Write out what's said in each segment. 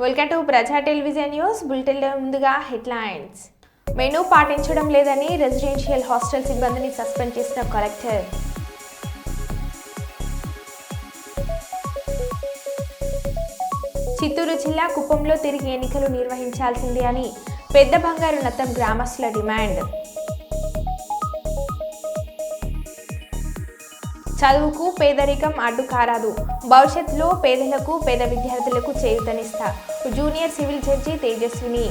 Welcome to ప్రజా television news bulletin ముందుగా headlines. Menu పాటించడం లేదని రెసిడెన్షియల్ హాస్టల్ సిబ్బందిని సస్పెండ్ చేసిన కలెక్టర్. చిత్తూరు జిల్లా కుప్పంలో తిరిగి ఎన్నికలు నిర్వహించాల్సిందే అని పెద్ద బంగారు నత్తం గ్రామస్తుల డిమాండ్. చదువుకు పేదరికం అడ్డు కారాదు, భవిష్యత్తులో పేదలకు పేద విద్యార్థులకు చేయూతనిస్తా జూనియర్ సివిల్ జడ్జి తేజస్విని.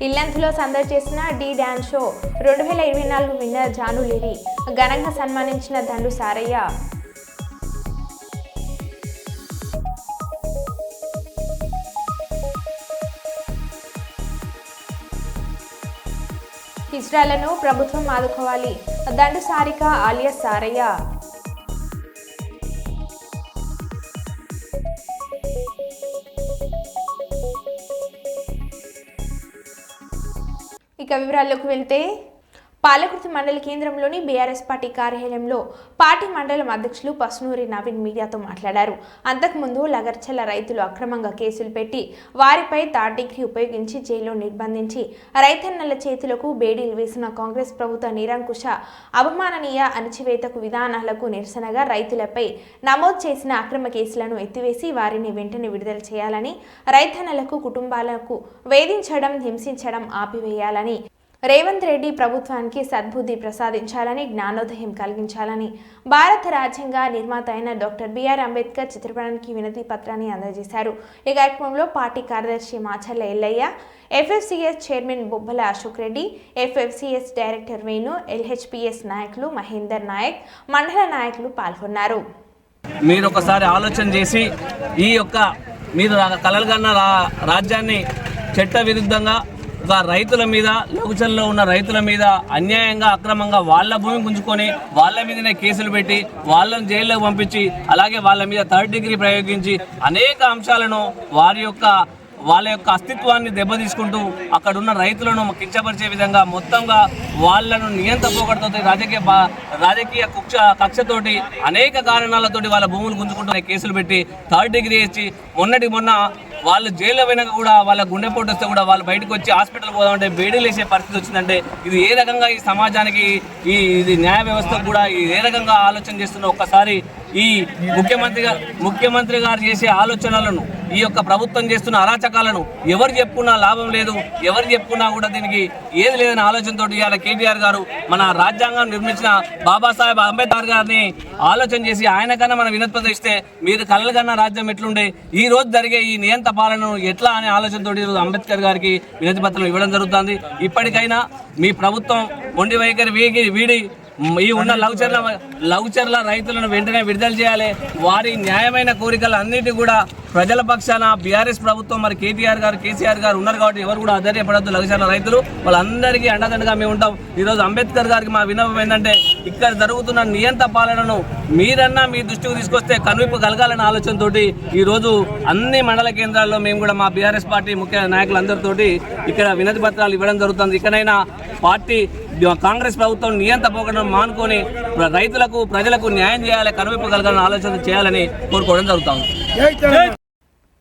ఇల్లంతలో సందడి చేసిన D dance show 2024 winner Janu Liri ఘనంగా సన్మానించిన దండు సారయ్య. హిజ్రాలను ప్రభుత్వం ఆదుకోవాలి, దండు సారిక ఆలియస్ సారయ్య. ఇక వివరాల్లోకి వెళ్తే పాలకుర్తి మండల కేంద్రంలోని బీఆర్ఎస్ పార్టీ కార్యాలయంలో పార్టీ మండలం అధ్యక్షులు పసునూరి నవీన్ మీడియాతో మాట్లాడారు. అంతకుముందు లగర్చల్ల రైతులు అక్రమంగా కేసులు పెట్టి వారిపై థర్డ్ డిగ్రీ ఉపయోగించి జైల్లో నిర్బంధించి రైతన్నల చేతులకు బేడీలు వేసిన కాంగ్రెస్ ప్రభుత్వ నిరంకుశ అవమాననీయ అణచివేతకు విధానాలకు నిరసనగా రైతులపై నమోదు చేసిన అక్రమ కేసులను ఎత్తివేసి వారిని వెంటనే విడుదల చేయాలని, రైతన్నలకు కుటుంబాలకు వేధించడం హింసించడం ఆపివేయాలని, రేవంత్ రెడ్డి ప్రభుత్వానికి సద్బుద్ధి ప్రసాదించాలని, జ్ఞానోదయం కలిగించాలని భారత రాజ్యాంగ నిర్మాత అయిన డాక్టర్ బిఆర్ అంబేద్కర్ చిత్రపటానికి వినతి పత్రాన్ని అందజేశారు. ఈ కార్యక్రమంలో పార్టీ కార్యదర్శి Macherla Ellaiah, FFCS chairman Bobbala Ashok Reddy, FFCS director Venu, LHPS నాయకులు మహేందర్ నాయక్, మండల నాయకులు పాల్గొన్నారు. మీరు ఒకసారి ఆలోచన చేసి మీరు కలలుగన్న రాజ్యాన్ని చట్ట విరుద్ధంగా రైతుల మీద, లఘుచల్లో ఉన్న రైతుల మీద అన్యాయంగా అక్రమంగా వాళ్ళ భూమి గుంజుకొని వాళ్ళ మీదనే కేసులు పెట్టి వాళ్ళని జైల్లోకి పంపించి అలాగే వాళ్ళ మీద థర్డ్ డిగ్రీ ప్రయోగించి అనేక అంశాలను వాళ్ళ యొక్క అస్తిత్వాన్ని దెబ్బతీసుకుంటూ అక్కడున్న రైతులను కించపరిచే విధంగా మొత్తంగా వాళ్ళను నియంత్రపోకడంతో రాజకీయ కక్షతోటి అనేక కారణాలతోటి వాళ్ళ భూములు గుంజుకుంటూ కేసులు పెట్టి థర్డ్ డిగ్రీ ఇచ్చి మొన్న వాళ్ళు జైల్లో వెనక కూడా వాళ్ళ గుండెపోటు వస్తే కూడా వాళ్ళు బయటకు వచ్చి హాస్పిటల్ పోదామంటే బేడీలు వేసే పరిస్థితి వచ్చిందంటే ఇది ఏ రకంగా ఈ సమాజానికి ఇది న్యాయ వ్యవస్థకు కూడా ఏ రకంగా ఆలోచన చేస్తున్న ఒక్కసారి ఈ ముఖ్యమంత్రి గారు చేసే ఆలోచనలను, ఈ యొక్క ప్రభుత్వం చేస్తున్న అరాచకాలను ఎవరు చెప్పుకున్నా లాభం లేదు, ఎవరు చెప్పుకున్నా కూడా దీనికి ఏది లేదనే ఆలోచనతో ఇవాళ కేటీఆర్ గారు మన రాజ్యాంగం నిర్మించిన బాబాసాహెబ్ అంబేద్కర్ గారిని ఆలోచన చేసి ఆయన కన్నా మన వినతి ఇస్తే మీరు కలలు కన్నా రాజ్యం ఎట్లుండే ఈ రోజు జరిగే ఈ నియంత్ర పాలనను ఎట్లా అనే ఆలోచనతో ఈరోజు అంబేద్కర్ గారికి వినతి పత్రం ఇవ్వడం జరుగుతుంది. ఇప్పటికైనా మీ ప్రభుత్వం మొండి వైఖరి వీడి ఈ ఉన్న లఘుచర్ల రైతులను వెంటనే విడుదల చేయాలి. వారి న్యాయమైన కోరికలు అన్నిటి కూడా ప్రజల పక్షాన బీఆర్ఎస్ ప్రభుత్వం మరి కేటీఆర్ గారు, కేసీఆర్ గారు ఉన్నారు కాబట్టి ఎవరు కూడా ఆశ్చర్యపడద్దు. లఘుచర్ల రైతులు వాళ్ళందరికీ అండదండగా మేము ఉంటాం. ఈరోజు అంబేద్కర్ గారికి మా విన్నపం ఏంటంటే ఇక్కడ జరుగుతున్న నియంత్ర పాలనను మీరన్నా మీ దృష్టికి తీసుకొస్తే కనువిప్పు కలగాలనే ఆలోచనతో ఈరోజు అన్ని మండల కేంద్రాల్లో మేము కూడా మా బీఆర్ఎస్ పార్టీ ముఖ్య నాయకులందరితోటి ఇక్కడ వినతి పత్రాలు ఇవ్వడం జరుగుతుంది. ఇకనైనా పార్టీ కాంగ్రెస్ ప్రభుత్వం నియంత్ర పోకడం మానుకొని రైతులకు, ప్రజలకు న్యాయం చేయాలి, కనువిప్పు కలగాలని ఆలోచన చేయాలని కోరుకోవడం జరుగుతుంది.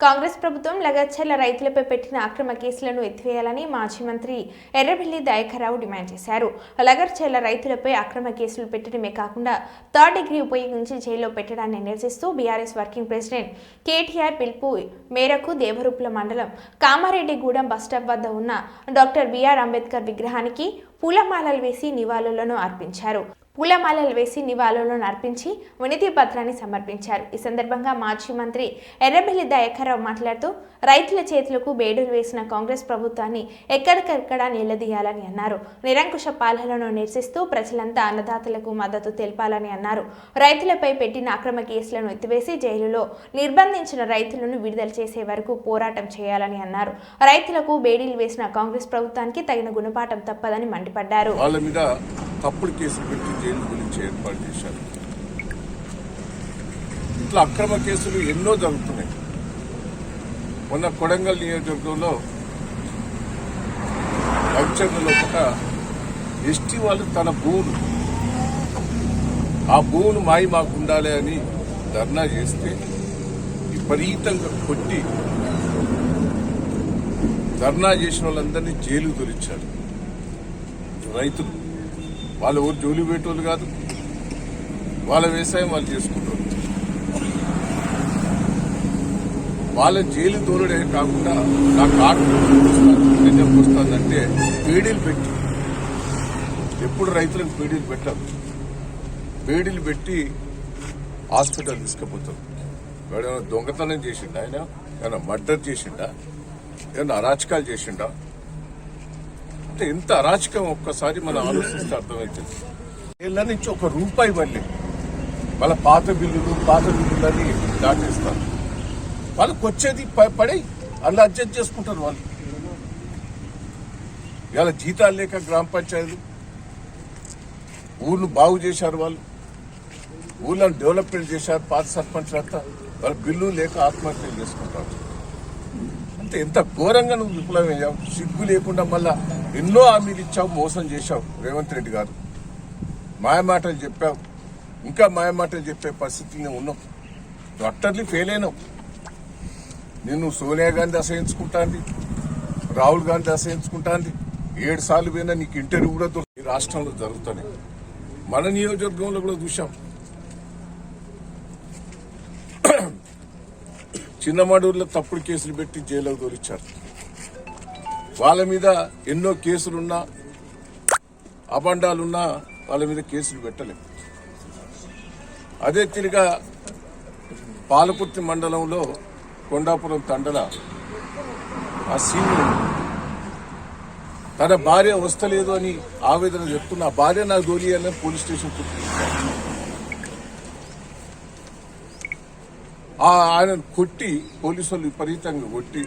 కాంగ్రెస్ ప్రభుత్వం లగర్చర్ల రైతులపై పెట్టిన అక్రమ కేసులను ఎత్తివేయాలని మాజీ మంత్రి ఎర్రబెల్లి దయాకర్రావు డిమాండ్ చేశారు. లగర్చర్ల రైతులపై అక్రమ కేసులు పెట్టడమే కాకుండా థర్డ్ డిగ్రీ ఉపయోగించి జైల్లో పెట్టడాన్ని నిరసిస్తూ బీఆర్ఎస్ వర్కింగ్ ప్రెసిడెంట్ కేటీఆర్ పిలుపు మేరకు దేవరూపుల మండలం కామారెడ్డిగూడెం బస్టాప్ వద్ద ఉన్న డాక్టర్ బిఆర్ అంబేద్కర్ విగ్రహానికి పూలమాలలు వేసి నివాళులను అర్పించి వినతి పత్రాన్ని సమర్పించారు. ఈ సందర్భంగా మాజీ మంత్రి ఎర్రబెల్లి దయాకర్రావు మాట్లాడుతూ రైతుల చేతులకు బేడులు వేసిన కాంగ్రెస్ ప్రభుత్వాన్ని ఎక్కడికక్కడ నిలదీయాలని అన్నారు. నిరంకుశ పాలనను నిరసిస్తూ ప్రజలంతా అన్నదాతలకు మద్దతు తెలపాలని అన్నారు. రైతులపై పెట్టిన అక్రమ కేసులను ఎత్తివేసి జైలులో నిర్బంధించిన రైతులను విడుదల చేసే వరకు పోరాటం చేయాలని అన్నారు. రైతులకు బేడీలు వేసిన కాంగ్రెస్ ప్రభుత్వానికి తగిన గుణపాఠం తప్పదని మండిపడ్డారు. తప్పుడు కేసులు పెట్టి జైలు గురించి ఏర్పాటు చేశారు. ఇట్లా అక్రమ కేసులు ఎన్నో జరుగుతున్నాయి. మొన్న కొడంగల్ నియోజకవర్గంలో లక్షల లోపల ఎస్టీ వాళ్ళు తన భూములు ఆ భూములు మాకు ఉండాలి అని ధర్నా చేస్తే విపరీతంగా కొట్టి ధర్నా చేసిన వాళ్ళందరినీ జైలు తొలిచారు. రైతులు వాళ్ళ ఊరు జోలి పెట్టేవాళ్ళు కాదు, వాళ్ళ వ్యవసాయం వాళ్ళు చేసుకుంటారు. వాళ్ళ జైలు తోలుడే కాకుండా నా కార్డు ఎందుకు వస్తుందంటే పేడీలు పెట్టి, ఎప్పుడు రైతులకు పేడీలు పెట్టారు, పేడీలు పెట్టి హాస్పిటల్ తీసుకుపోతారు. ఏమైనా దొంగతనం చేసిండా, ఆయన ఏమైనా మర్డర్ చేసిండా, ఏమైనా అరాచకాలు చేసిండా? అంటే ఎంత అరాచకం ఒక్కసారి మనం ఆలోచిస్తే అర్థమవుతుంది. వీళ్ళ నుంచి ₹1 ఇవ్వలే, వాళ్ళ పాత బిల్లులని దాటేస్తారు. వాళ్ళకి వచ్చేది పడి అలా అడ్జస్ట్ చేసుకుంటారు. వాళ్ళు ఇలా జీతాలు లేక గ్రామ పంచాయతీలు ఊర్లు బాగు చేశారు, వాళ్ళు ఊళ్ళని డెవలప్మెంట్ చేశారు. పాత సర్పంచ్ అంతా వాళ్ళ బిల్లు లేక ఆత్మహత్యలు చేసుకుంటారు. అంటే ఎంత ఘోరంగా నువ్వు విప్లవం అయ్యావు, సిగ్గు లేకుండా మళ్ళా ఎన్నో హామీలు ఇచ్చావు, మోసం చేశావు. రేవంత్ రెడ్డి గారు మాయమాటలు చెప్పావు, ఇంకా మాయమాటలు చెప్పే పరిస్థితుల్లో ఉన్నావు. నువ్వు అట్టర్లీ ఫెయిల్ అయినావు. నిన్ను సోనియా గాంధీ అసహించుకుంటాంది, రాహుల్ గాంధీ అసహించుకుంటాంది. 7 సార్లు పోయినా నీకు ఇంటర్వ్యూ కూడా ఈ రాష్ట్రంలో జరుగుతాయి. మన నియోజకవర్గంలో కూడా చూశాం. చిన్నమడూరులో తప్పుడు కేసులు పెట్టి జైలుకు తోలిచ్చారు. వాళ్ళ మీద ఎన్నో కేసులున్నా, అబండాలున్నా వాళ్ళ మీద కేసులు పెట్టలేదు. అదే తిరిగా పాలకుర్తి మండలంలో కొండాపురం తండల ఆ సీనియర్ తన భార్య వస్తలేదు అని ఆవేదన చెప్తున్న ఆ భార్య నాకు దోలియాలని పోలీస్ స్టేషన్ చుట్టూ ఆయన కొట్టి, పోలీసు వాళ్ళు విపరీతంగా కొట్టి,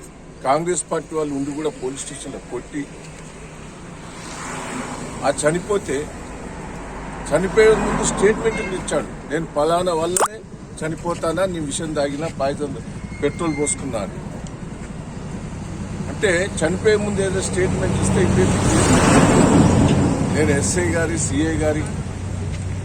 కాంగ్రెస్ పార్టీ వాళ్ళు ఉండి కూడా పోలీస్ స్టేషన్లో కొట్టి, ఆ చనిపోయే ముందు స్టేట్మెంట్ ఇచ్చాడు. నేను ఫలానా వల్లనే చనిపోతానా, నీ విషయం తాగినా, పాయిజన్ పెట్రోల్ పోసుకున్నాను అంటే చనిపోయే ముందు ఏదో స్టేట్మెంట్ ఇస్తే నేను ఎస్ఐ గారి, సిఐ గారి,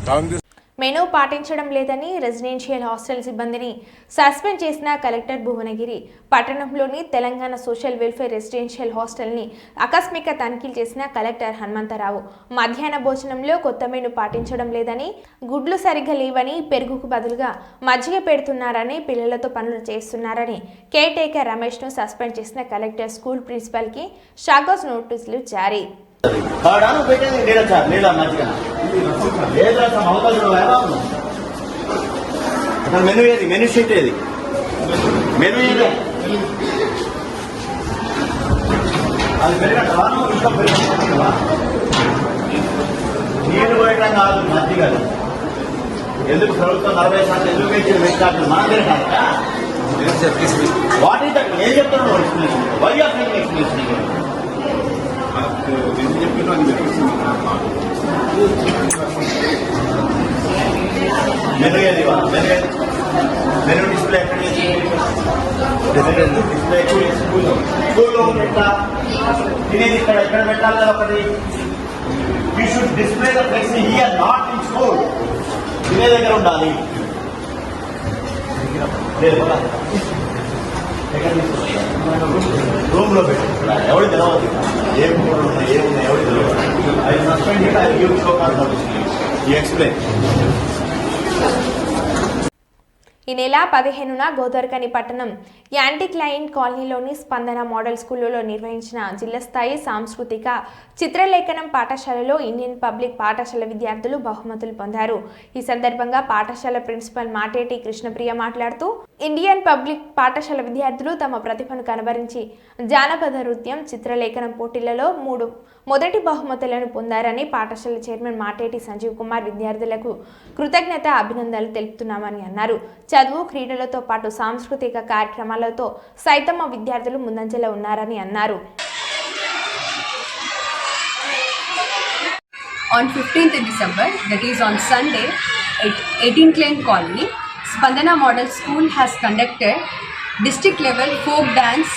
కాంగ్రెస్ మెనూ పాటించడం లేదని రెసిడెన్షియల్ హాస్టల్ సిబ్బందిని సస్పెండ్ చేసిన కలెక్టర్ భువనగిరి. పట్టణంలోని తెలంగాణ సోషల్ వెల్ఫేర్ రెసిడెన్షియల్ హాస్టల్ని ఆకస్మిక తనిఖీలు చేసిన కలెక్టర్ హనుమంతరావు మధ్యాహ్న భోజనంలో కొత్త మెనూ పాటించడం లేదని, గుడ్లు సరిగ్గా లేవని, పెరుగుకు బదులుగా మజ్జిగ పెడుతున్నారని, పిల్లలతో పనులు చేస్తున్నారని కేర్ టేకర్ రమేష్ను సస్పెండ్ చేసిన కలెక్టర్ స్కూల్ ప్రిన్సిపల్కి షాకోస్ నోటీసులు జారీ. మెనూ ఏది, మెనూ షీట్ ఏది, మెనూ ఏది, అది పెరిగట్టు ఇంకా పెరిగ నీళ్ళు పోయడం కాదు, మధ్య కాదు. ఎందుకు ప్రభుత్వం 40% ఎందుకు పెంచింది పెట్టాలి మన దగ్గర కాదా? What is that? ఏం చెప్తున్నాను explanation? Why are taking explanation? Menu ఏది, మెనూ డిస్ప్లే డిస్ప్లే స్కూల్లో పెట్టా తినేది ఇక్కడ పెట్టాలి కదా ఒకటి. We should display the flex here, not in school. తినే దగ్గర ఉండాలి. రూమ్ లో పెట్టి ఎవరు తెలవదు, ఏం కూడా ఉన్నాయి, ఏమున్నాయి ఎవరు తెలియదు. I suspend, I give show cause explain. ఈ నెల 15న గోదర్కని పట్టణం యాంటిక్లైన్ కాలనీలోని స్పందన మోడల్ స్కూల్లో నిర్వహించిన జిల్లా స్థాయి సాంస్కృతిక చిత్రలేఖనం పాఠశాలలో ఇండియన్ పబ్లిక్ పాఠశాల విద్యార్థులు బహుమతులు పొందారు. ఈ సందర్భంగా పాఠశాల ప్రిన్సిపల్ మాటేటి కృష్ణప్రియ మాట్లాడుతూ, ఇండియన్ పబ్లిక్ పాఠశాల విద్యార్థులు తమ ప్రతిభను కనబరించి జానపద నృత్యం, చిత్రలేఖనం పోటీలలో 3 మొదటి బహుమతులను పొందారని పాఠశాల చైర్మన్ మాటేటి సంజీవ్ కుమార్ విద్యార్థులకు కృతజ్ఞత అభినందనలు తెలుపుతున్నామని అన్నారు. చదువు, క్రీడలతో పాటు సాంస్కృతిక కార్యక్రమాలతో సైతమ విద్యార్థులు ముందంజలో ఉన్నారని అన్నారు. On 15th December, that is on Sunday, at 18 Klein Colony, Spandana Model School has conducted district level folk dance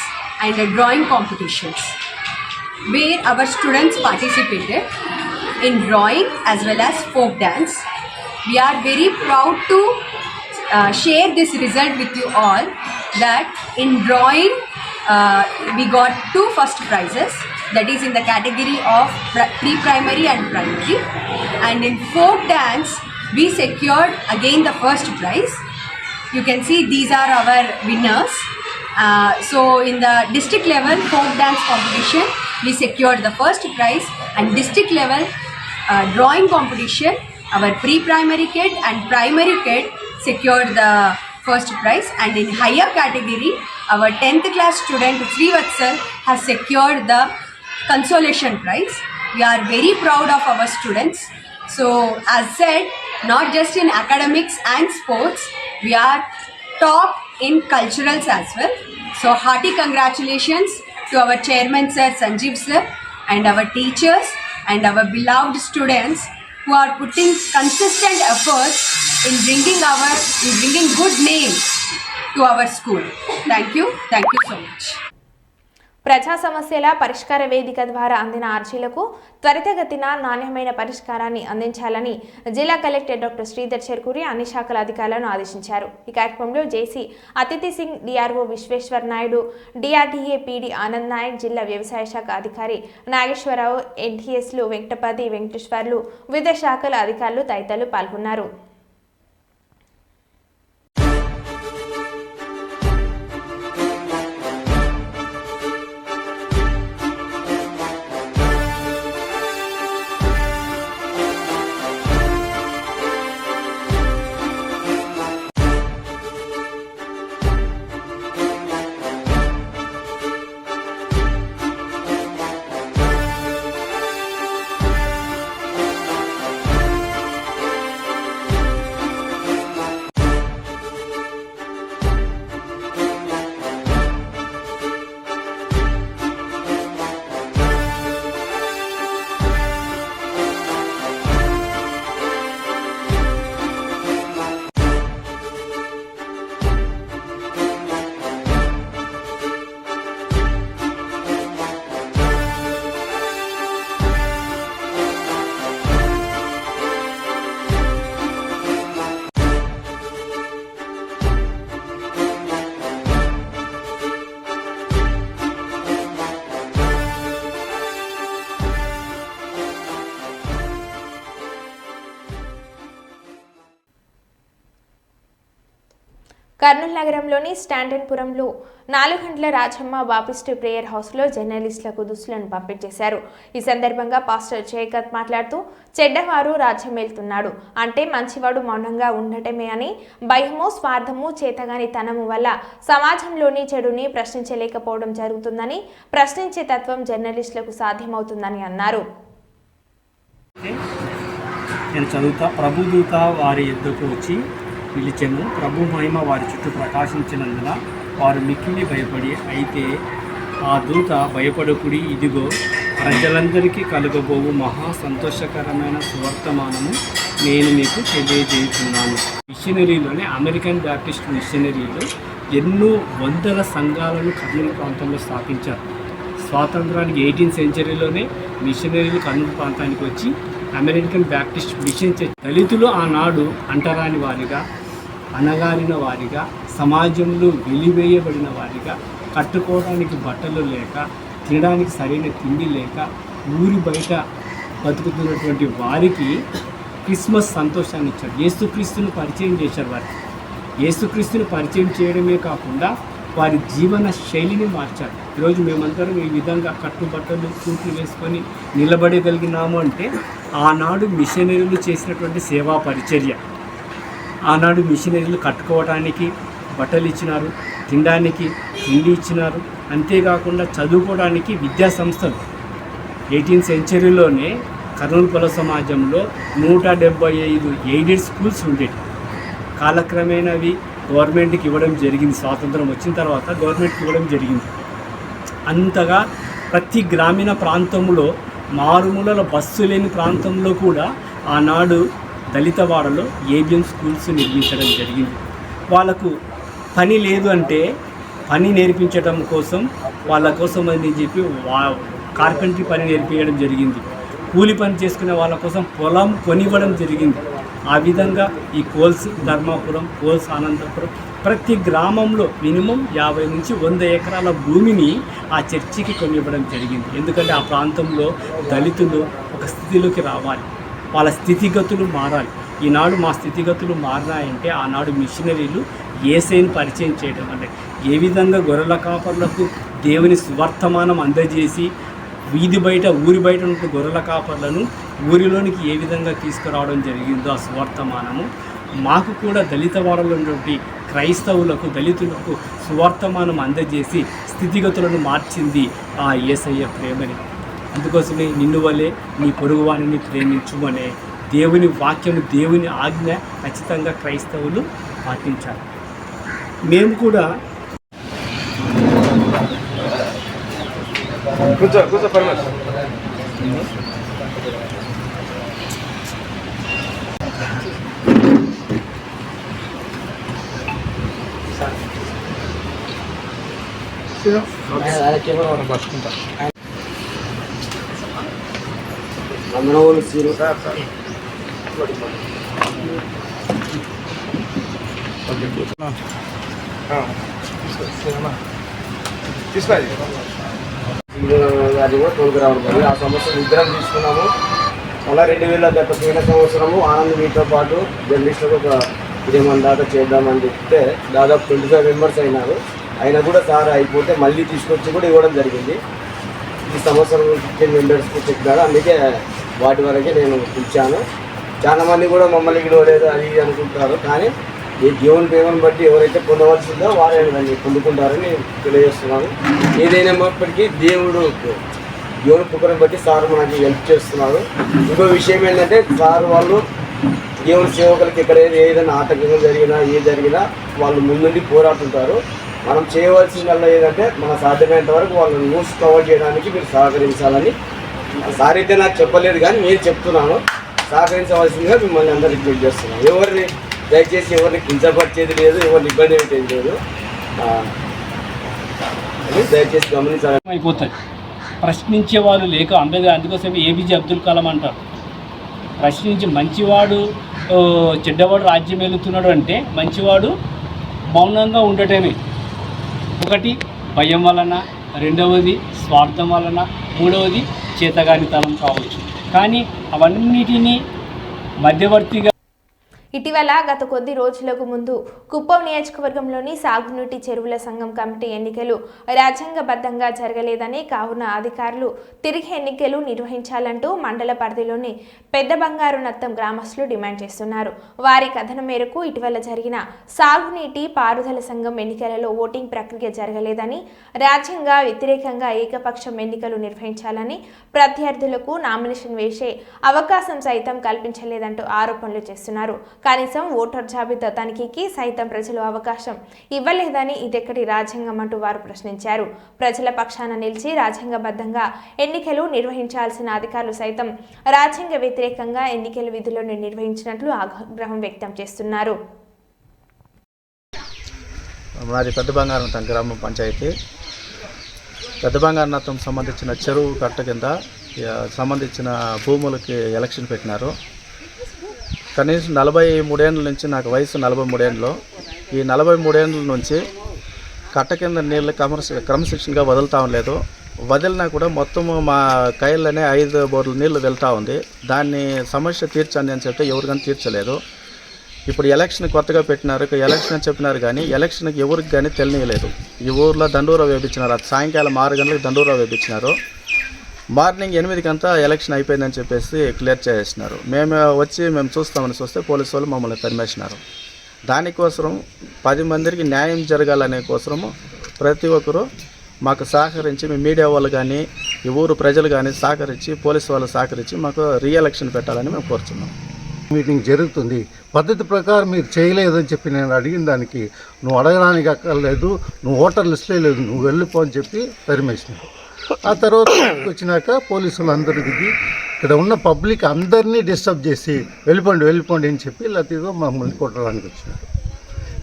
and drawing competitions, where our students participated in drawing as well as folk dance. we are very proud to share this result with you all, that in drawing we got 2 first prizes, that is in the category of pre-primary and primary, and in folk dance we secured again the first prize. You can see these are our winners. So in the district level folk dance competition we secured the first prize, and district level drawing competition our pre-primary kid and primary kid secured the first prize, and in higher category our 10th class student Srivatsal has secured the consolation prize. We are very proud of our students. So as said, not just in academics and sports, we are top in culturals as well. So hearty congratulations to our chairman sir Sanjeev sir and our teachers and our beloved students who are putting consistent efforts in bringing good name to our school. Thank you so much. ప్రజా సమస్యల పరిష్కార వేదిక ద్వారా అందిన అర్జీలకు త్వరితగతిన నాణ్యమైన పరిష్కారాన్ని అందించాలని జిల్లా కలెక్టర్ డాక్టర్ శ్రీధర్ చెర్కూరి అన్ని శాఖల అధికారులను ఆదేశించారు. ఈ కార్యక్రమంలో JC Athithi Singh, DRO Vishweshwar Naidu, DRDA PD Anand Nayak, జిల్లా వ్యవసాయ శాఖ అధికారి నాగేశ్వరరావు, ఎన్టీఎస్లు వెంకటపతి, వెంకటేశ్వర్లు, వివిధ శాఖల అధికారులు తదితరులు పాల్గొన్నారు. కర్నూలు నగరంలోని స్టాండర్డ్పురంలో 4 గంటల రాజమ్మ బాపిస్ట్ ప్రేయర్ హౌస్లో జర్నలిస్టులకు దుస్తులను పంపిణీ చేశారు. ఈ సందర్భంగా పాస్టర్ జయకత్ మాట్లాడుతూ, చెడ్డవారు రాజ్యమేలుతున్నాడు అంటే మంచివాడు మౌనంగా ఉండటమే అని, భయము, స్వార్థము, చేతగాని తనము వల్ల సమాజంలోని చెడుని ప్రశ్నించలేకపోవడం జరుగుతుందని, ప్రశ్నించే తత్వం జర్నలిస్టులకు సాధ్యమవుతుందని అన్నారు. నేను చదువుతా, ప్రభుదూత వారి యుద్ధకు వచ్చి పిలిచెను. ప్రభు మహిమ వారి చుట్టూ ప్రకాశించినందున వారు మిక్కిలి భయపడి, అయితే ఆ దూత భయపడకుడి, ఇదిగో ప్రజలందరికీ కలుగబోవు మహా సంతోషకరమైన సువర్తమానము నేను మీకు తెలియజేస్తున్నాను. మిషనరీలోనే అమెరికన్ బ్యాప్టిస్ట్ మిషనరీలు ఎన్నో వందల సంఘాలను కర్నూలు ప్రాంతంలో స్థాపించారు. స్వాతంత్రానికి 18th సెంచరీలోనే మిషనరీలు కర్నూలు ప్రాంతానికి వచ్చి అమెరికన్ బ్యాప్టిస్ట్ మిషన్ చర్చ్ దళితులు ఆనాడు అంటరాని వారిగా, అణగారిన వారిగా, సమాజంలో వెలివేయబడిన వారిగా, కట్టుకోవడానికి బట్టలు లేక, తినడానికి సరైన తిండి లేక, ఊరి బయట బతుకుతున్నటువంటి వారికి క్రిస్మస్ సంతోషాన్ని ఇచ్చారు. యేసుక్రీస్తుని పరిచయం చేశారు. వారికి యేసుక్రీస్తుని పరిచయం చేయడమే కాకుండా వారి జీవన శైలిని మార్చారు. ఈరోజు మేమందరం ఈ విధంగా కట్టుబట్టలు, సూట్లు వేసుకొని నిలబడగలిగినాము అంటే ఆనాడు మిషనరీలు చేసినటువంటి సేవా పరిచర్య. ఆనాడు మిషనరీలు కట్టుకోవడానికి బట్టలు ఇచ్చినారు, తినడానికి తిండి ఇచ్చినారు. అంతేకాకుండా చదువుకోవడానికి విద్యా సంస్థలు 18th సెంచరీలోనే కర్నూలు కుల సమాజంలో 175 ఎయిడెడ్ స్కూల్స్ ఉండేవి. కాలక్రమేణా అవి గవర్నమెంట్కి ఇవ్వడం జరిగింది. స్వాతంత్రం వచ్చిన తర్వాత గవర్నమెంట్కి ఇవ్వడం జరిగింది. అంతగా ప్రతి గ్రామీణ ప్రాంతంలో, మారుమూలల బస్సు లేని ప్రాంతంలో కూడా ఆనాడు దళితవాడలో ఏబిఎం స్కూల్స్ నిర్మించడం జరిగింది. వాళ్ళకు పని లేదు అంటే పని నేర్పించడం కోసం, వాళ్ళ కోసం అని చెప్పి కార్పెంటరీ పని నేర్పించడం జరిగింది. కూలి పని చేసుకునే వాళ్ళ కోసం పొలం కొనివ్వడం జరిగింది. ఆ విధంగా ఈ కోల్స్ ధర్మాపురం, కోల్స్ అనంతపురం ప్రతి గ్రామంలో మినిమం 50 నుంచి 100 ఎకరాల భూమిని ఆ చర్చికి కొనివ్వడం జరిగింది. ఎందుకంటే ఆ ప్రాంతంలో దళితులు ఒక స్థితిలోకి రావాలి, వాళ్ళ స్థితిగతులు మారాలి. ఈనాడు మా స్థితిగతులు మారినాయంటే ఆనాడు మిషనరీలు యేసయ్యను పరిచయం చేయడం అంటే ఏ విధంగా గొర్రెల కాపర్లకు దేవుని సువర్తమానం అందజేసి వీధి బయట ఊరి బయట ఉన్న గొర్రెల కాపర్లను ఊరిలోనికి ఏ విధంగా తీసుకురావడం జరిగిందో ఆ సువర్తమానము మాకు కూడా దళిత వాడలో ఉన్నటువంటి క్రైస్తవులకు, దళితులకు సువర్తమానం అందజేసి స్థితిగతులను మార్చింది ఆ యేసయ్య ప్రేమని. అందుకోసమే నిన్ను వలె నీ పొరుగువాణిని ప్రేమించుమనే దేవుని వాక్యము, దేవుని ఆజ్ఞ ఖచ్చితంగా క్రైస్తవులు పాటించాలి. మేము కూడా అది కూడా తోలుకురావడం ఆ సంవత్సరం ఇద్దరం తీసుకున్నాము. అలా 2000 పోయిన సంవత్సరము ఆనంద్ మీతో పాటు జర్నలిస్టులకు ఒక 3 మంది దాకా చేద్దామని చెప్తే దాదాపు 25 మెంబర్స్ అయినారు. అయినా కూడా సార్ అయిపోతే మళ్ళీ తీసుకొచ్చి కూడా ఇవ్వడం జరిగింది. ఈ సంవత్సరం 15 మెంబర్స్కి చెప్పాడు, అందుకే వాటి వరకే నేను ఇచ్చాను. చాలామంది కూడా మమ్మల్ని ఇవ్వలేదు అది అనుకుంటారు, కానీ ఈ దేవుని ప్రేమను బట్టి ఎవరైతే పొందవలసిందో వారే దాన్ని పొందుకుంటారని తెలియజేస్తున్నాను. ఏదైనప్పటికీ దేవుని కృపను బట్టి సార్ మనకి హెల్ప్ చేస్తున్నారు. ఇంకో విషయం ఏంటంటే సార్ వాళ్ళు దేవుని సేవకులకి ఎక్కడ ఏదైనా ఆటంకం జరిగినా వాళ్ళు ముందుండి పోరాడుతుంటారు. మనం చేయవలసిందల్లా ఏదంటే మన సాధ్యమైనంత వరకు వాళ్ళని న్యూస్ కవర్ చేయడానికి మీరు సహకరించాలని సార్ అయితే నాకు చెప్పలేదు, కానీ నేను చెప్తున్నాను. సహకరించవలసిందిగా మిమ్మల్ని అందరూ రిక్వెస్ట్ చేస్తున్నాను. ఎవరిని దయచేసి ఎవరిని కించపరిచేది లేదు, ఎవరిని ఇబ్బంది పెట్టేది లేదు అని దయచేసి గమనించాలి. అయిపోతాయి ప్రశ్నించే వాళ్ళు లేక అంబేద్కర్ అందుకోసమే ఏపీజే అబ్దుల్ కలాం అంటారు, ప్రశ్నించి మంచివాడు చెడ్డవాడు రాజ్యం వెళుతున్నాడు అంటే మంచివాడు మౌనంగా ఉండటమే. ఒకటి భయం వలన, రెండవది స్వార్థం వలన, మూడవది చేతగానితనం కావచ్చు. కానీ అవన్నిటినీ మధ్యవర్తిగా ఇటీవల గత కొద్ది రోజులకు ముందు కుప్పం నియోజకవర్గంలోని సాగునీటి చెరువుల సంఘం కమిటీ ఎన్నికలు రాజ్యాంగబద్ధంగా జరగలేదని, కావున అధికారులు తిరిగి ఎన్నికలు నిర్వహించాలంటూ మండల పరిధిలోని పెద్ద బంగారు నత్తం గ్రామస్తులు డిమాండ్ చేస్తున్నారు. వారి కథనం మేరకు ఇటీవల జరిగిన సాగునీటి పారుదల సంఘం ఎన్నికలలో ఓటింగ్ ప్రక్రియ జరగలేదని, రాజ్యాంగ వ్యతిరేకంగా ఏకపక్షం ఎన్నికలు నిర్వహించాలని, ప్రత్యర్థులకు నామినేషన్ వేసే అవకాశం సైతం కల్పించలేదంటూ ఆరోపణలు చేస్తున్నారు. కనీసం ఓటర్ జాబితా తనిఖీకి సైతం ప్రజలు అవకాశం ఇవ్వలేదని ఇదెక్కడి రాజ్యాంగం అంటూ వారు ప్రశ్నించారు. ప్రజల పక్షాన నిలిచి రాజ్యాంగబద్ధంగా ఎన్నికలు నిర్వహించాల్సిన అధికారులు సైతం రాజ్యాంగ వ్యతిరేకంగా ఎన్నికల విధులను నిర్వహించినట్లు ఆగ్రహం వ్యక్తం చేస్తున్నారు. మాది పెద్ద బంగారనత్తం గ్రామ పంచాయతీ. పెద్ద బంగారనత్తం సంబంధించిన చెరువు కట్ట కింద సంబంధించిన భూములకి ఎలక్షన్ పెట్టినారు. కనీసం 43 ఏళ్ళ నుంచి, నాకు వయసు 43 ఏళ్ళు, ఈ 43 ఏళ్ళ నుంచి కట్ట కింద నీళ్ళు క్రమశిక్షణగా వదులుతూ లేదు. వదిలినా కూడా మొత్తము మా కైళ్ళనే 5 బోర్లు నీళ్లు వెళ్తూ ఉంది. దాన్ని సమస్య తీర్చండి అని చెప్తే ఎవరు కానీ తీర్చలేదు. ఇప్పుడు ఎలక్షన్ కొత్తగా పెట్టినారు, ఎలక్షన్ అని చెప్పినారు, కానీ ఎలక్షన్కి ఎవరికి కానీ తెలియలేదు. ఈ ఊర్లో దండూరా వేపించినారు. సాయంకాలం 6 గంటలకు దండూరా వేపించినారు. మార్నింగ్ 8 ఎలక్షన్ అయిపోయిందని చెప్పేసి క్లియర్ చేసేసినారు. మేము చూస్తామని చూస్తే పోలీసు వాళ్ళు మమ్మల్ని తరిమేసినారు. దానికోసం 10 మందికి న్యాయం జరగాలనే కోసము ప్రతి ఒక్కరూ మాకు సహకరించి, మీ మీడియా వాళ్ళు కానీ ఈ ఊరు ప్రజలు కానీ సహకరించి, పోలీసు వాళ్ళు సహకరించి మాకు రీఎలక్షన్ పెట్టాలని మేము కోరుతున్నాం. మీటింగ్ జరుగుతుంది, పద్ధతి ప్రకారం మీరు చేయలేదని చెప్పి నేను అడిగిన దానికి నువ్వు అడగడానికి అక్కర్లేదు, నువ్వు ఓటర్ లిస్ట్లో లేదు, నువ్వు వెళ్ళిపో అని చెప్పి తరిమేసినారు. ఆ తర్వాత వచ్చినాక పోలీసులు అందరూ దిగి ఇక్కడ ఉన్న పబ్లిక్ అందరినీ డిస్టర్బ్ చేసి వెళ్ళిపోండి అని చెప్పి లతీదో మమ్మల్ని కొట్టడానికి వచ్చినారు.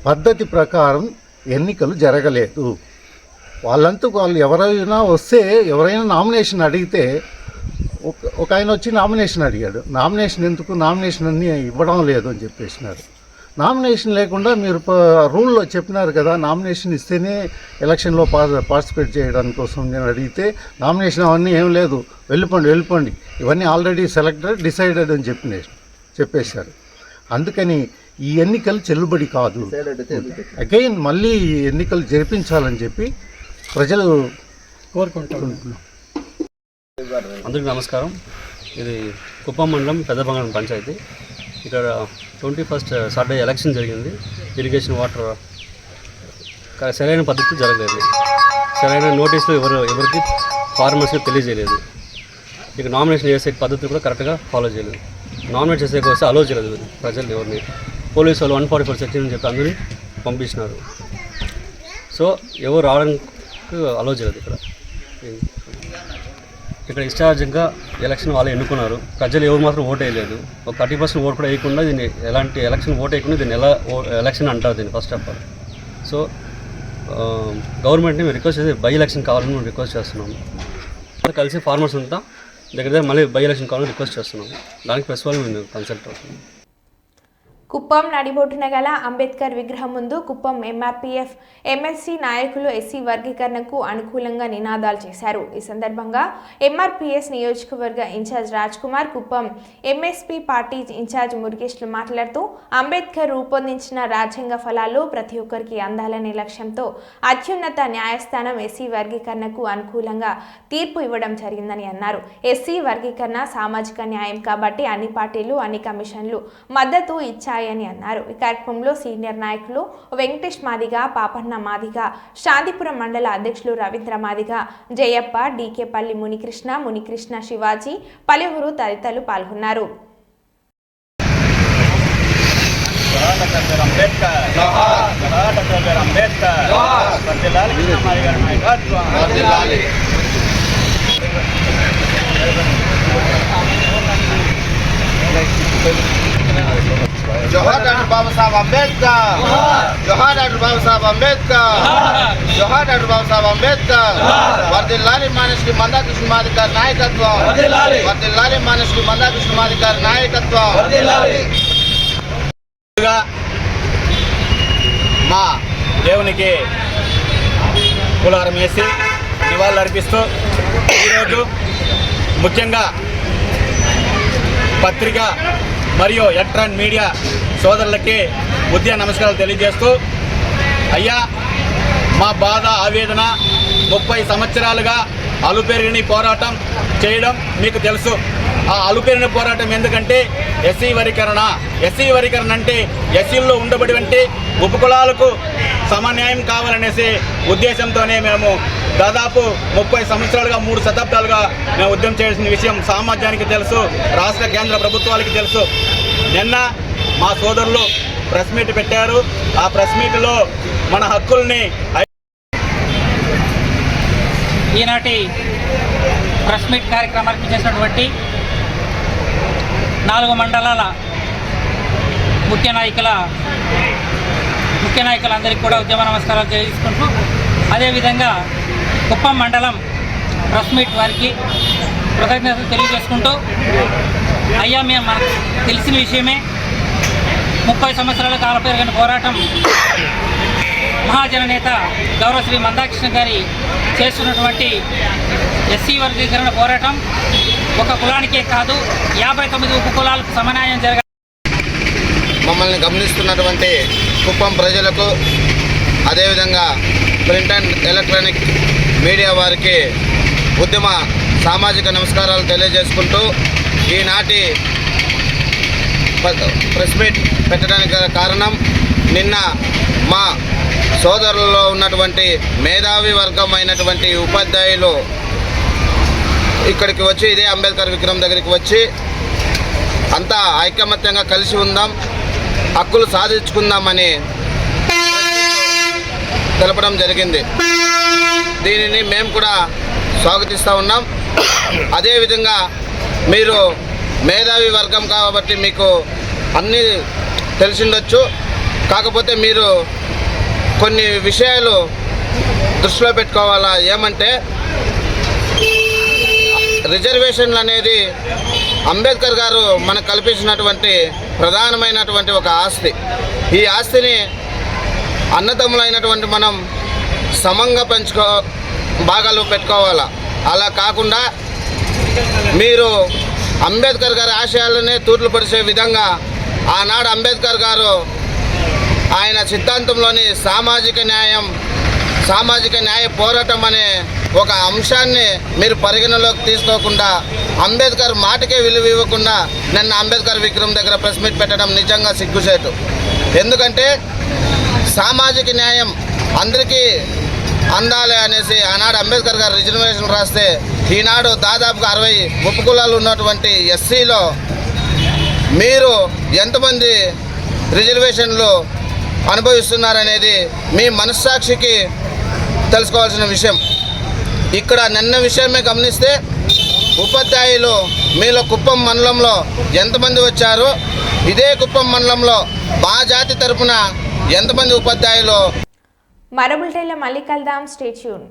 పద్ధతి ప్రకారం ఎన్నికలు జరగలేదు. వాళ్ళంతా వాళ్ళు ఎవరైనా వస్తే, ఎవరైనా నామినేషన్ అడిగితే ఒక ఆయన వచ్చి నామినేషన్ అడిగాడు. నామినేషన్ ఎందుకు, నామినేషన్ అన్నీ ఇవ్వడం లేదు అని చెప్పేసినారు. నామినేషన్ లేకుండా మీరు రూల్లో చెప్పినారు కదా, నామినేషన్ ఇస్తేనే ఎలక్షన్లో పార్టిసిపేట్ చేయడానికి కోసం నేను అడిగితే నామినేషన్ అవన్నీ ఏం లేదు, వెళ్ళిపోండి ఇవన్నీ ఆల్రెడీ సెలెక్టెడ్ డిసైడెడ్ అని చెప్పేశారు. అందుకని ఈ ఎన్నికలు చెల్లుబడి కాదు, అగైన్ మళ్ళీ ఈ ఎన్నికలు జరిపించాలని చెప్పి ప్రజలు కోరుకుంటున్నారు. అందరికీ నమస్కారం. ఇది కుప్పం మండలం పెద్దబంగారం పంచాయతీ. ఇక్కడ 21st సాటర్డే ఎలక్షన్ జరిగింది. ఇరిగేషన్ వాటర్ సరైన పద్ధతి జరగలేదు. సరైన నోటీసులు ఎవరికి ఫార్మర్స్కి తెలియజేయలేదు. ఇక నామినేషన్ చేసే పద్ధతి కూడా కరెక్ట్గా ఫాలో చేయలేదు. నామినేట్ చేసే వస్తే అలో చేయలేదు ప్రజలు ఎవరిని. పోలీసు వాళ్ళు 144 సెక్షన్ అని చెప్పి అందరినీ పంపించినారు. సో ఎవరు రావడానికి అలో చేయలేదు. ఇక్కడ ఇన్ఛార్జిగా ఎలక్షన్ వాళ్ళు ఎన్నుకున్నారు. ప్రజలు ఎవరు మాత్రం ఓటు వేయలేదు. ఒక 30% ఓటు కూడా వేయకుండా దీన్ని ఎలాంటి ఎలక్షన్ ఓటు వేయకుండా దీన్ని ఎలా ఎలక్షన్ అంటారు దీన్ని ఫస్ట్ ఆఫ్ ఆల్. సో గవర్నమెంట్ని మేము రిక్వెస్ట్ చేసి బై ఎలక్షన్ కావాలని మేము రిక్వెస్ట్ చేస్తున్నాము. కలిసి ఫార్మర్స్ అంతా దగ్గర మళ్ళీ బై ఎలక్షన్ కావాలని రిక్వెస్ట్ చేస్తున్నాము. దానికి ప్రెస్ వాళ్ళు మేము కన్సల్ట్ అవుతున్నాం. కుప్పం నడిబొడ్డున గల అంబేద్కర్ విగ్రహం ముందు కుప్పం ఎంఆర్పీఎఫ్ ఎమ్మెల్సీ నాయకులు ఎస్సీ వర్గీకరణకు అనుకూలంగా నినాదాలు చేశారు. ఈ సందర్భంగా ఎంఆర్పీఎస్ నియోజకవర్గ incharge Raj Kumar, Kuppam MSP party incharge మురుగేష్లు మాట్లాడుతూ అంబేద్కర్ రూపొందించిన రాజ్యాంగ ఫలాలు ప్రతి ఒక్కరికి అందాలనే లక్ష్యంతో అత్యున్నత న్యాయస్థానం ఎస్సీ వర్గీకరణకు అనుకూలంగా తీర్పు ఇవ్వడం జరిగిందని అన్నారు. ఎస్సీ వర్గీకరణ సామాజిక న్యాయం కాబట్టి అన్ని పార్టీలు అన్ని కమిషన్లు మద్దతు ఇచ్చాయి అని అన్నారు. ఈ కార్యక్రమంలో సీనియర్ నాయకులు వెంకటేష్ మాదిగ, పాపన్న మాదిగ, శాంతిపురం మండల అధ్యక్షులు రవీంద్ర మాదిగ, జయప్ప, డీకేపల్లి మునికృష్ణ శివాజీ, పలువురు తదితరులు పాల్గొన్నారు. जोहार डॉक्टर बाबा साहब अम्बेडकर, जोहार डॉक्टर बाबा साहब अम्बेडकर, जोहार डॉक्टर बाबा साहब अम्बेडकर. वर्दिल्लाली मानस की मंदा कृष्ण मादिकार नायकत्व, वर्दिल्लाली मानस की मंदा कृष्ण मादिकार नायकत्व. మా దేవునికి కులారం వేసి నివాళులు అర్పిస్తూ ఈరోజు ముఖ్యంగా పత్రిక మరియు ఎలక్ట్రానిక్ మీడియా సోదరులకి ఉదయ నమస్కారాలు తెలియజేస్తూ, అయ్యా మా బాధ ఆవేదన 30 సంవత్సరాలుగా అలుపెరిగిన పోరాటం చేయడం మీకు తెలుసు. ఆ అలుపెరిగిన పోరాటం ఎందుకంటే ఎస్సీ వర్గీకరణ అంటే ఎస్సీల్లో ఉండబడి ఉపకులాలకు సమన్యాయం కావాలనేసి ఉద్దేశంతోనే మేము దాదాపు 30 సంవత్సరాలుగా 3 శతాబ్దాలుగా మేము ఉద్యమం చేయాల్సిన విషయం సమాజానికి తెలుసు, రాష్ట్ర కేంద్ర ప్రభుత్వాలకి తెలుసు. నిన్న మా సోదరులు ప్రెస్ మీట్ పెట్టారు. ఆ ప్రెస్ మీట్లో మన హక్కుల్ని ఈనాటి ప్రెస్ మీట్ కార్యక్రమానికి చేసినటువంటి 4 మండలాల ముఖ్య నాయకులందరికీ కూడా ఉద్యమ నమస్కారాలు తెలియజేసుకుంటూ, అదేవిధంగా కుప్పం మండలం ప్రెస్ మీట్ వారికి కృతజ్ఞతలు తెలియజేసుకుంటూ, అయ్యా మేము మనకు తెలిసిన విషయమే 30 సంవత్సరాల కాల పెరిగిన పోరాటం మహాజన నేత గౌరవ శ్రీ మందాకృష్ణ గారి చేస్తున్నటువంటి ఎస్సీ వర్గీకరణ పోరాటం ఒక కులానికే కాదు 59 ఉపకులాలకు సమన్యాయం జరగాలి. మమ్మల్ని గమనిస్తున్నటువంటి కుప్పం ప్రజలకు, అదేవిధంగా ప్రింట్ అండ్ ఎలక్ట్రానిక్ మీడియా వారికి ఉద్యమ సామాజిక నమస్కారాలు తెలియజేసుకుంటూ, ఈనాటి ప్రెస్ మీట్ పెట్టడానికి కారణం నిన్న మా సోదరులలో ఉన్నటువంటి మేధావి వర్గం అయినటువంటి ఉపాధ్యాయులు ఇక్కడికి వచ్చి ఇదే అంబేద్కర్ విగ్రహం దగ్గరికి వచ్చి అంతా ఐకమత్యంగా కలిసి ఉందాం, హక్కులు సాధించుకుందామని తెలపడం జరిగింది. దీనిని మేము కూడా స్వాగతిస్తూ ఉన్నాం. అదేవిధంగా మీరు మేధావి వర్గం కాబట్టి మీకు అన్నీ తెలిసిండొచ్చు, కాకపోతే మీరు కొన్ని విషయాలు దృష్టిలో పెట్టుకోవాలా. ఏమంటే రిజర్వేషన్లు అనేది అంబేద్కర్ గారు మనకు కల్పించినటువంటి ప్రధానమైనటువంటి ఒక ఆస్తి. ఈ ఆస్తిని అన్నదమ్ములైనటువంటి మనం సమంగా భాగాలు పెట్టుకోవాలా. అలా కాకుండా మీరు అంబేద్కర్ గారి ఆశయాలనే తూట్లు పరిచే విధంగా ఆనాడు అంబేద్కర్ గారు ఆయన సిద్ధాంతంలోని సామాజిక న్యాయ పోరాటం అనే ఒక అంశాన్ని మీరు పరిగణలోకి తీసుకోకుండా అంబేద్కర్ మాటకే విలువ ఇవ్వకుండా నిన్న అంబేద్కర్ విగ్రహం దగ్గర ప్రెస్ మీట్ పెట్టడం నిజంగా సిగ్గుచేటు. ఎందుకంటే సామాజిక న్యాయం అందరికీ అందాలి అనేసి ఆనాడు అంబేద్కర్ గారు రిజర్వేషన్ రాస్తే ఈనాడు దాదాపుగా 60 కులాలు ఉన్నటువంటి ఎస్సీలో మీరు ఎంతమంది రిజర్వేషన్లు అనుభవిస్తున్నారనేది మీ మనస్సాక్షికి తెలుసుకోవాల్సిన విషయం. ఇక్కడ నిన్న విషయమే గమనిస్తే ఉపాధ్యాయులు మీలో కుప్పం మండలంలో ఎంతమంది వచ్చారు, ఇదే కుప్పం మండలంలో మా జాతి తరపున ఎంతమంది ఉపాధ్యాయులు. మరో బులెటిన్లో మళ్ళీ కలుద్దాం. Stay tune.